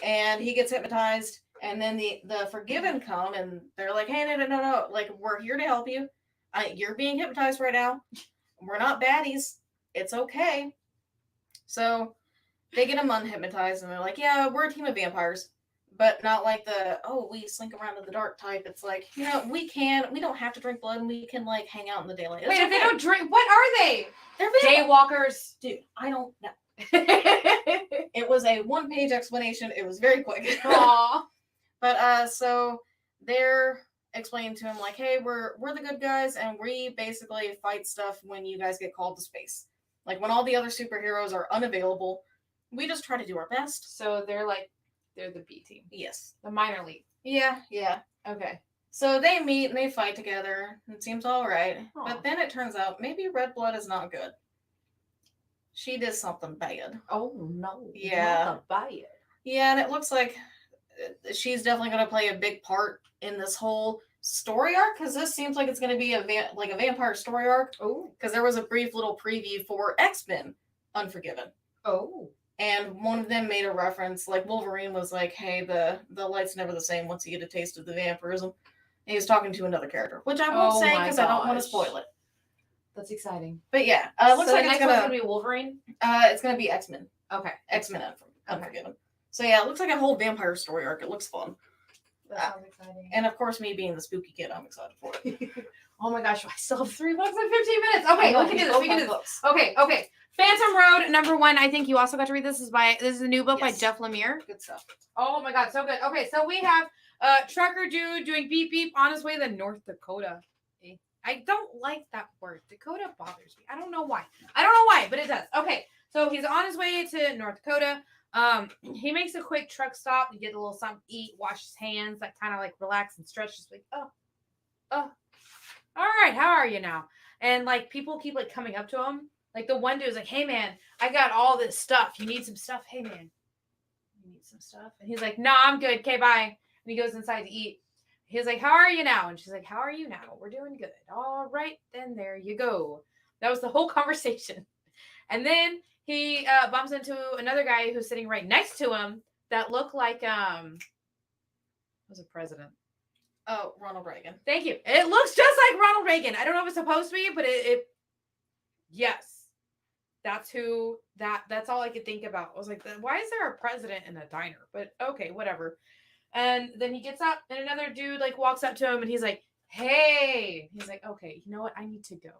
and he gets hypnotized. And then the Forgiven come, and they're like, "Hey, no, like we're here to help you. You're being hypnotized right now. We're not baddies. It's okay." So they get him unhypnotized, and they're like, "Yeah, we're a team of vampires." But not like we slink around in the dark type. It's like, we don't have to drink blood, and we can like hang out in the daylight. It's Wait, if okay. they don't drink, what are they? They're Daywalkers. Dude, I don't know. It was a 1-page explanation. It was very quick. Aww. But so they're explaining to him like, hey, we're the good guys, and we basically fight stuff when you guys get called to space. Like when all the other superheroes are unavailable, we just try to do our best. So they're the B team. Yes. The minor league. Yeah. Okay. So they meet and they fight together. It seems all right. Aw. But then it turns out maybe Red Blood is not good. She did something bad. Oh no. Yeah. Not bad. Yeah, and it looks like she's definitely going to play a big part in this whole story arc, because this seems like it's going to be a vampire story arc. Oh. Because there was a brief little preview for X-Men Unforgiven. Oh. And one of them made a reference, like Wolverine was like, hey, the light's never the same once you get a taste of the vampirism. And he was talking to another character, which I won't say because I don't want to spoil it. That's exciting. But yeah, looks so like the it's next one's gonna be Wolverine. It's gonna be X-Men. Okay. X-Men Unforgiven. So yeah, it looks like a whole vampire story arc. It looks fun. That sounds exciting. And of course, me being the spooky kid, I'm excited for it. Oh my gosh, I still have 3 books in 15 minutes. Okay, we can do this. We can do this. Books. Okay. Phantom Road, #1. I think you also got to read this. This is a new book by Jeff Lemire. Good stuff. Oh my god, so good. Okay, so we have Trucker Dude doing beep beep on his way to North Dakota. I don't like that word. Dakota bothers me. I don't know why, but it does. Okay, so he's on his way to North Dakota. He makes a quick truck stop to get a little something to eat, wash his hands, like kind of like relax and stretch. Just like, oh, all right, how are you now? And like people keep like coming up to him. Like the one dude is like, hey man, I got all this stuff. You need some stuff? Hey man, you need some stuff? And he's like, no, I'm good. Okay, bye. And he goes inside to eat. He's like, how are you now? And she's like, how are you now? We're doing good. All right, then there you go. That was the whole conversation. And then he bumps into another guy who's sitting right next to him that looked like was a president. Oh, Ronald Reagan. Thank you. It looks just like Ronald Reagan. I don't know if it's supposed to be, but it yes. That's all I could think about. I was like, why is there a president in a diner? But okay, whatever. And then he gets up and another dude like walks up to him and he's like, hey. He's like, okay, you know what? I need to go.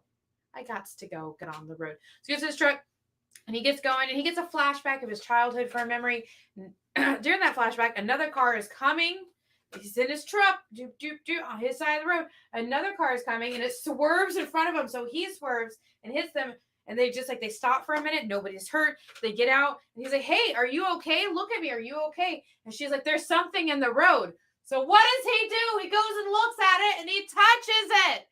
I got to go get on the road. So he gets his truck and he gets going and he gets a flashback of his childhood for a memory. During that flashback, another car is coming. He's in his truck, on his side of the road. Another car is coming and it swerves in front of him. So he swerves and hits them. And they just like, they stop for a minute. Nobody's hurt. They get out and he's like, hey, are you okay? Look at me. Are you okay? And she's like, there's something in the road. So what does he do? He goes and looks at it and he touches it.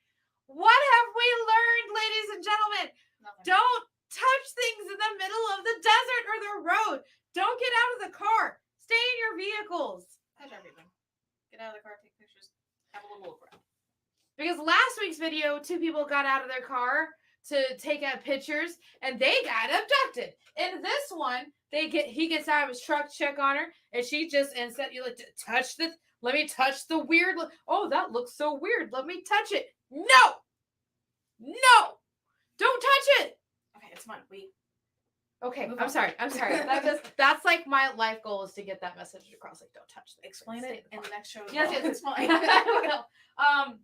What have we learned, ladies and gentlemen? Nothing. Don't touch things in the middle of the desert or the road. Don't get out of the car. Stay in your vehicles. Touch everything. Get out of the car, take pictures, have a little look around. Because last week's video, 2 people got out of their car to take out pictures and they got abducted. In this one, he gets out of his truck to check on her, and she just instead you like to touch this. Let me touch the weird. Oh, that looks so weird. Let me touch it. No, don't touch it. Okay, it's fine. Okay, Move I'm on. sorry. That's like my life goal is to get that message across. Like, don't touch things. Explain Stay it in car. the next show. Yes, well. yes, It's fine. I will.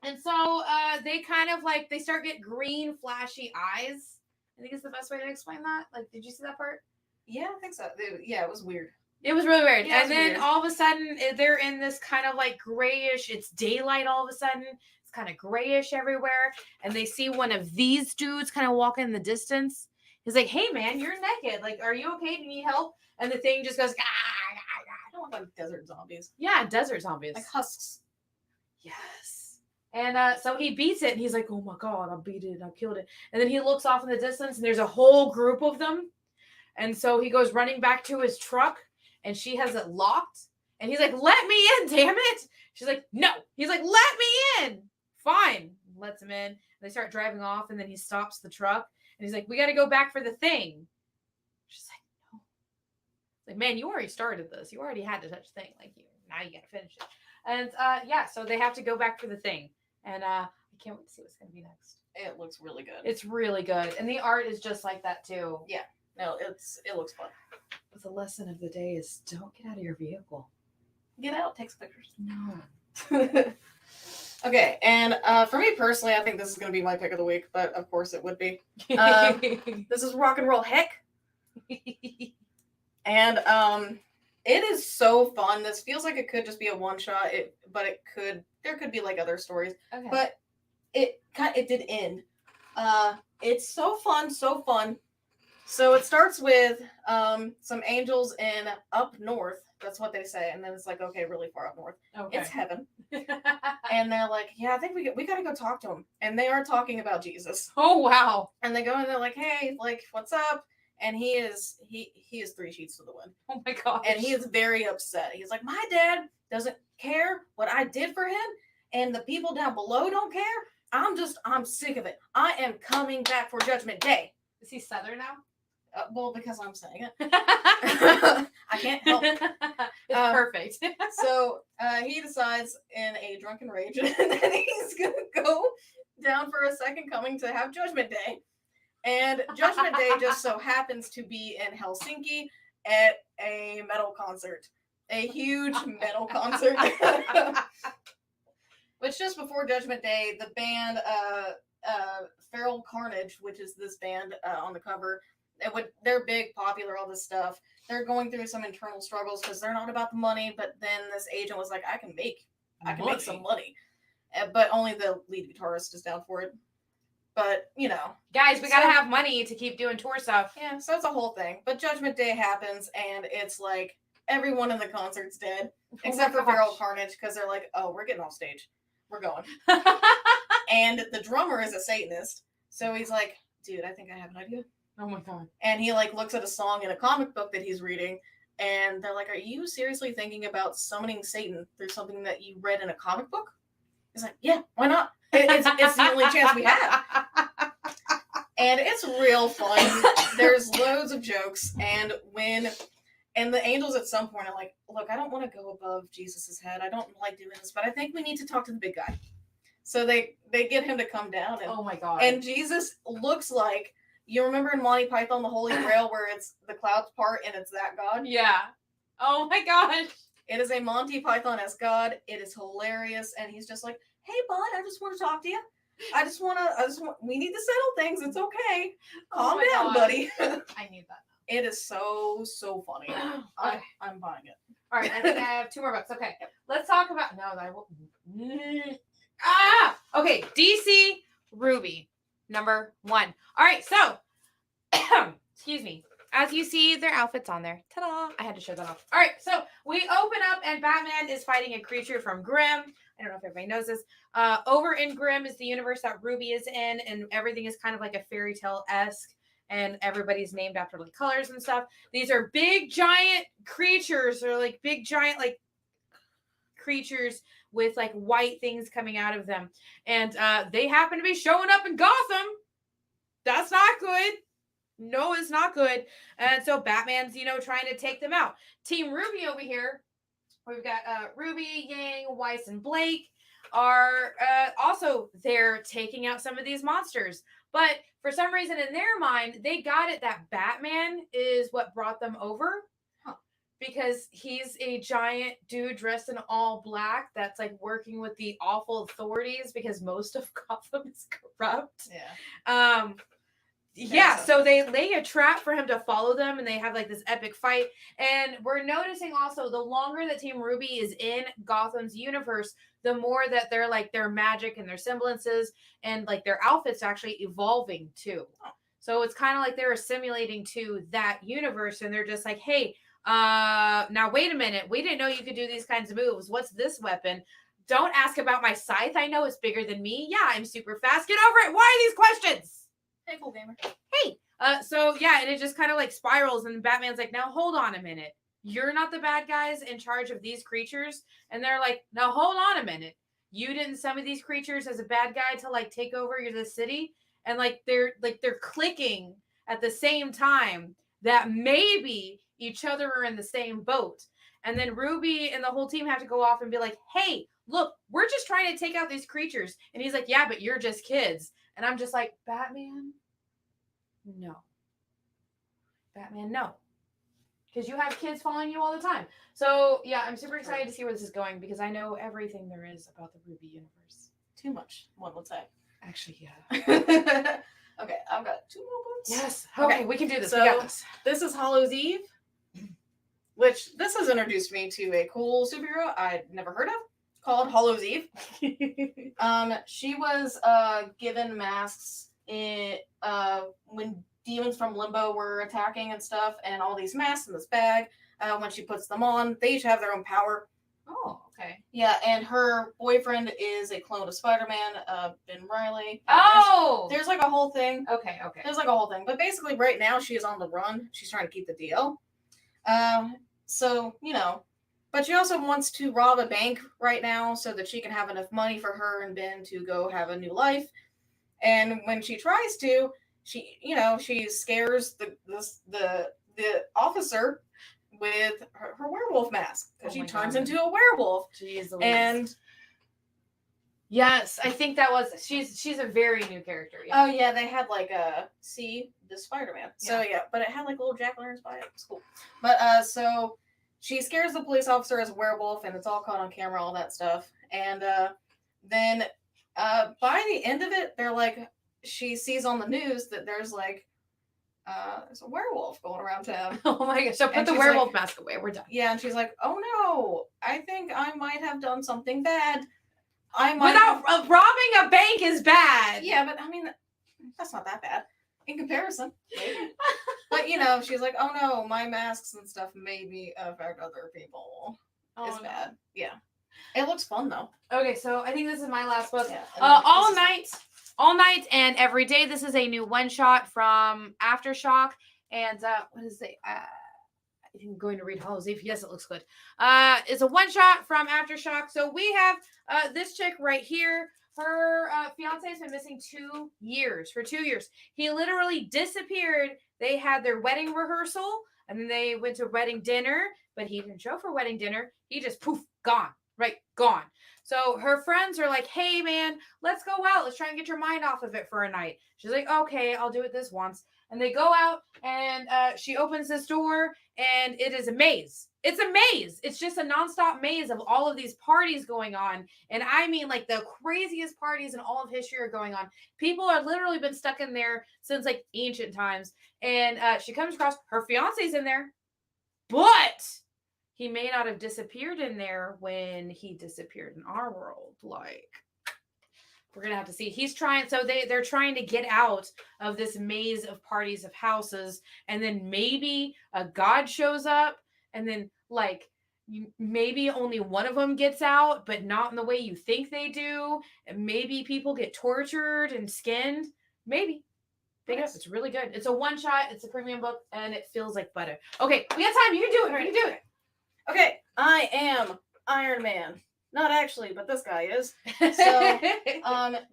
And so they kind of like they start get green flashy eyes. I think it's the best way to explain that. Like, did you see that part? Yeah, I think so. Yeah, it was weird. It was really weird. Yeah, And then weird. all of a sudden they're in this kind of like grayish. It's daylight all of a sudden. It's kind of grayish everywhere. And they see one of these dudes kind of walking in the distance. He's like, hey man, you're naked. Like, are you okay? Do you need help? And the thing just goes, I don't want like desert zombies. yeah, desert zombies. Like husks. Yes. And so he beats it and he's like, oh my God, I beat it. I killed it. And then he looks off in the distance and there's a whole group of them. And so he goes running back to his truck and she has it locked. And he's like, let me in, damn it. She's like, no. He's like, let me in. Fine. Lets him in. And they start driving off and then he stops the truck. And he's like, we got to go back for the thing. She's like, no. Like, man, you already started this. You already had to touch the thing. Like, now you got to finish it. And yeah, so they have to go back for the thing. And I can't wait to see what's going to be next. It looks really good. It's really good. And the art is just like that too. Yeah. No, it looks fun. But the lesson of the day is don't get out of your vehicle. Get out, take some pictures. No. Okay, and for me personally, I think this is going to be my pick of the week, but of course it would be. This is Rock and Roll Heck. And it is so fun. This feels like it could just be a one shot, but there could be like other stories. Okay. But it did end. It's so fun, so fun. So it starts with some angels in up north. That's what they say, and then it's like, okay, really far up north. Okay. It's heaven. And they're like, yeah, I think we gotta go talk to him. And they are talking about Jesus. Oh wow. And they go and they're like, hey, like, what's up? And he is 3 sheets to the wind. Oh my gosh. And he is very upset. He's like, my dad doesn't care what I did for him, and the people down below don't care. I'm sick of it. I am coming back for Judgment Day. Is he Southern now? Well, because I'm saying it. I can't help it. It's perfect. So he decides in a drunken rage that he's going to go down for a second coming to have Judgment Day. And Judgment Day just so happens to be in Helsinki at a metal concert. A huge metal concert. Which just before Judgment Day, the band Feral Carnage, which is this band on the cover, they're big, popular, all this stuff. They're going through some internal struggles because they're not about the money. But then this agent was like, I can make some money. But only the lead guitarist is down for it. But, you know. Guys, we gotta have money to keep doing tour stuff. Yeah, so it's a whole thing. But Judgment Day happens, and it's like everyone in the concert's dead. Except for Feral Carnage, because they're like, oh, we're getting off stage. We're going. And the drummer is a Satanist. So he's like, dude, I think I have an idea. Oh my God. And he like looks at a song in a comic book that he's reading, and they're like, are you seriously thinking about summoning Satan through something that you read in a comic book? He's like, yeah, why not? It's the only chance we have. And it's real fun. There's loads of jokes. And the angels at some point are like, look, I don't want to go above Jesus's head. I don't like doing this, but I think we need to talk to the big guy. So they get him to come down. And, oh my God. And Jesus looks like, you remember in Monty Python, the Holy Grail, where it's the clouds part and it's that God? Yeah. Oh my gosh. It is a Monty Python-esque God. It is hilarious. And he's just like, hey, bud, I just want to talk to you. We need to settle things. It's okay. Calm down, buddy. I need that. It is so funny. Okay. I'm buying it. All right, I think I have 2 more books. Okay, let's talk about. No, I will. Okay, DC RWBY. number 1. All right, so excuse me. As you see, their outfits on there. Ta-da! I had to show that off. All right, so we open up and Batman is fighting a creature from Grimm. I don't know if everybody knows this. Over in Grimm is the universe that RWBY is in, and everything is kind of like a fairy tale-esque, and everybody's named after like colors and stuff. These are big giant creatures, or like big giant like creatures with like white things coming out of them, and they happen to be showing up in Gotham. That's not good. No, it's not good. And so Batman's, trying to take them out. Team RWBY over here, we've got RWBY, Yang, Weiss, and Blake are also there taking out some of these monsters. But for some reason in their mind, they got it that Batman is what brought them over. Because he's a giant dude dressed in all black that's like working with the awful authorities because most of Gotham is corrupt. Yeah. Yeah, so they lay a trap for him to follow them, and they have like this epic fight. And we're noticing also the longer that Team RWBY is in Gotham's universe, the more that they're like their magic and their semblances and like their outfits actually evolving too. So it's kind of like they're assimilating to that universe, and they're just like, hey, now wait a minute, we didn't know you could do these kinds of moves. What's this weapon? Don't ask about my scythe. I know it's bigger than me. Yeah, I'm super fast. Get over it. Why are these questions? Hey, cool gamer. Hey. So yeah, and it just kind of like spirals, and Batman's like, now hold on a minute. You're not the bad guys in charge of these creatures. And they're like, now hold on a minute. You didn't summon these creatures as a bad guy to like take over the city. And like they're clicking at the same time that maybe each other are in the same boat. And then RWBY and the whole team have to go off and be like, hey, look, we're just trying to take out these creatures. And he's like, yeah, but you're just kids. And I'm just like, Batman, no. Batman, no. Because you have kids following you all the time. So, yeah, I'm super excited to see where this is going because I know everything there is about the RWBY universe. Too much, one would say. Actually, yeah. Okay, I've got 2 more books. Yes. Okay, we can do this. So, we got this. This is Hallows Eve, which this has introduced me to a cool superhero I'd never heard of called Hallows Eve. She was given masks when demons from Limbo were attacking and stuff, and all these masks in this bag. When she puts them on, they each have their own power. Oh, okay. Yeah, and her boyfriend is a clone of Spider-Man, Ben Reilly. Oh! There's like a whole thing. Okay. There's like a whole thing. But basically right now she is on the run. She's trying to keep the deal. So, but she also wants to rob a bank right now so that she can have enough money for her and Ben to go have a new life. And when she tries to, she scares the officer with her werewolf mask because she turns into a werewolf. Jeez, and yes, I think that was she's a very new character. Yeah. Oh yeah, they had like the Spider-Man. So yeah, but it had like little jack-o'-lanterns by it. It's cool. But so she scares the police officer as a werewolf, and it's all caught on camera, all that stuff. And then by the end of it, they're like, she sees on the news that there's like there's a werewolf going around town. Oh my gosh. So put the werewolf mask away. We're done. Yeah, and she's like, oh no, I think I might have done something bad. Robbing a bank is bad. Yeah, but I mean, that's not that bad in comparison. But she's like, oh no, my masks and stuff maybe affect other people. It's bad. Yeah. It looks fun though. Okay, so I think this is my last book. Yeah, all night and every day. This is a new one shot from Aftershock. And what is it? I'm going to read Hallows Eve. Yes, it looks good. It's a one shot from Aftershock. So we have this chick right here. Her fiance has been missing 2 years. For 2 years, he literally disappeared. They had their wedding rehearsal, and then they went to wedding dinner. But he didn't show for wedding dinner. He just poof, gone. Right, gone. So her friends are like, hey, man, let's go out. Let's try and get your mind off of it for a night. She's like, okay, I'll do it this once. And they go out, and she opens this door, and it is a maze. It's a maze. It's just a nonstop maze of all of these parties going on. And I mean, like, the craziest parties in all of history are going on. People are literally been stuck in there since, like, ancient times. And she comes across, her fiance's in there, but he may not have disappeared in there when he disappeared in our world. Like, we're gonna have to see. He's trying, so they're trying to get out of this maze of parties of houses, and then maybe a god shows up, and then like maybe only one of them gets out, but not in the way you think they do. And maybe people get tortured and skinned. Maybe. Nice. It's really good. It's a one shot. It's a premium book, and it feels like butter. Okay, we got time. You can do it. You can do it. Okay, I am Iron Man. Not actually, but this guy is. So,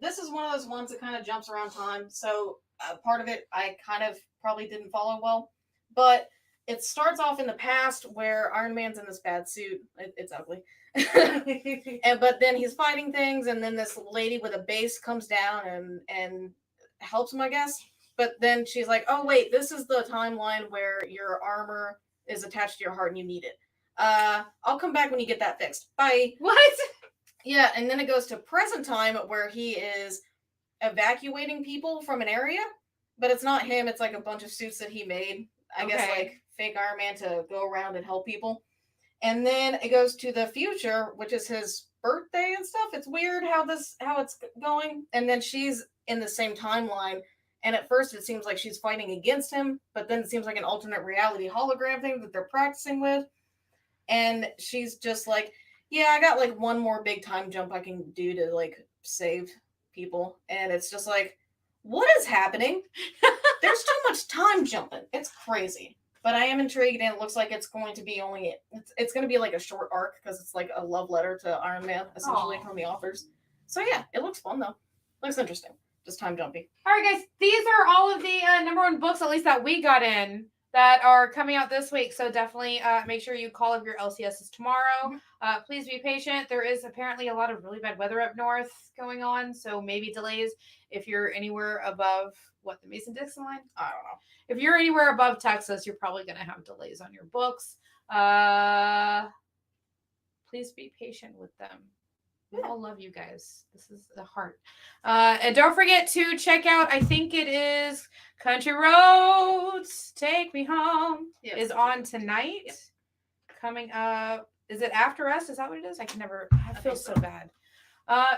this is one of those ones that kind of jumps around time. So, part of it I kind of probably didn't follow well. But it starts off in the past where Iron Man's in this bad suit. It's ugly. But then he's fighting things, and then this lady with a base comes down and helps him, I guess. But then she's like, oh, wait, this is the timeline where your armor is attached to your heart and you need it. I'll come back when you get that fixed. Bye. What? Yeah, and then it goes to present time where he is evacuating people from an area, but it's not him. It's like a bunch of suits that he made. I guess like fake Iron Man to go around and help people. And then it goes to the future, which is his birthday and stuff. It's weird how it's going. And then she's in the same timeline. And at first it seems like she's fighting against him, but then it seems like an alternate reality hologram thing that they're practicing with. And she's just like, yeah, I got like one more big time jump I can do to like save people. And it's just like, what is happening? There's too much time jumping. It's crazy. But I am intrigued, and it looks like it's going to be it's going to be like a short arc because it's like a love letter to Iron Man, essentially, from the authors. So yeah, it looks fun though. Looks interesting. Just time jumpy. All right, guys. These are all of the #1 books, at least that we got in, that are coming out this week. So definitely make sure you call if your LCS is tomorrow. Please be patient. There is apparently a lot of really bad weather up north going on, so maybe delays if you're anywhere above the Mason-Dixon line. I don't know. If you're anywhere above Texas, you're probably going to have delays on your books. Please be patient with them. We all love you guys. This is the heart. And don't forget to check out, I think it is Country Roads, Take Me Home, is on tonight. Coming up. Is it After Us? Is that what it is? I feel so bad.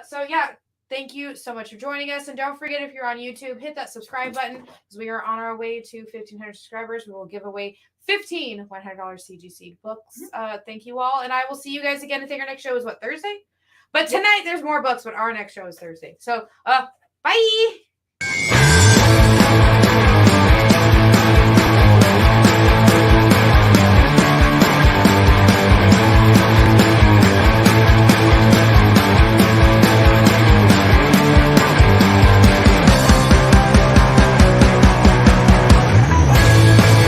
So yeah, thank you so much for joining us. And don't forget, if you're on YouTube, hit that subscribe button because we are on our way to 1,500 subscribers. We will give away 15 $100 CGC books. Thank you all. And I will see you guys again. I think our next show is Thursday? But tonight there's more books, but our next show is Thursday. So, bye.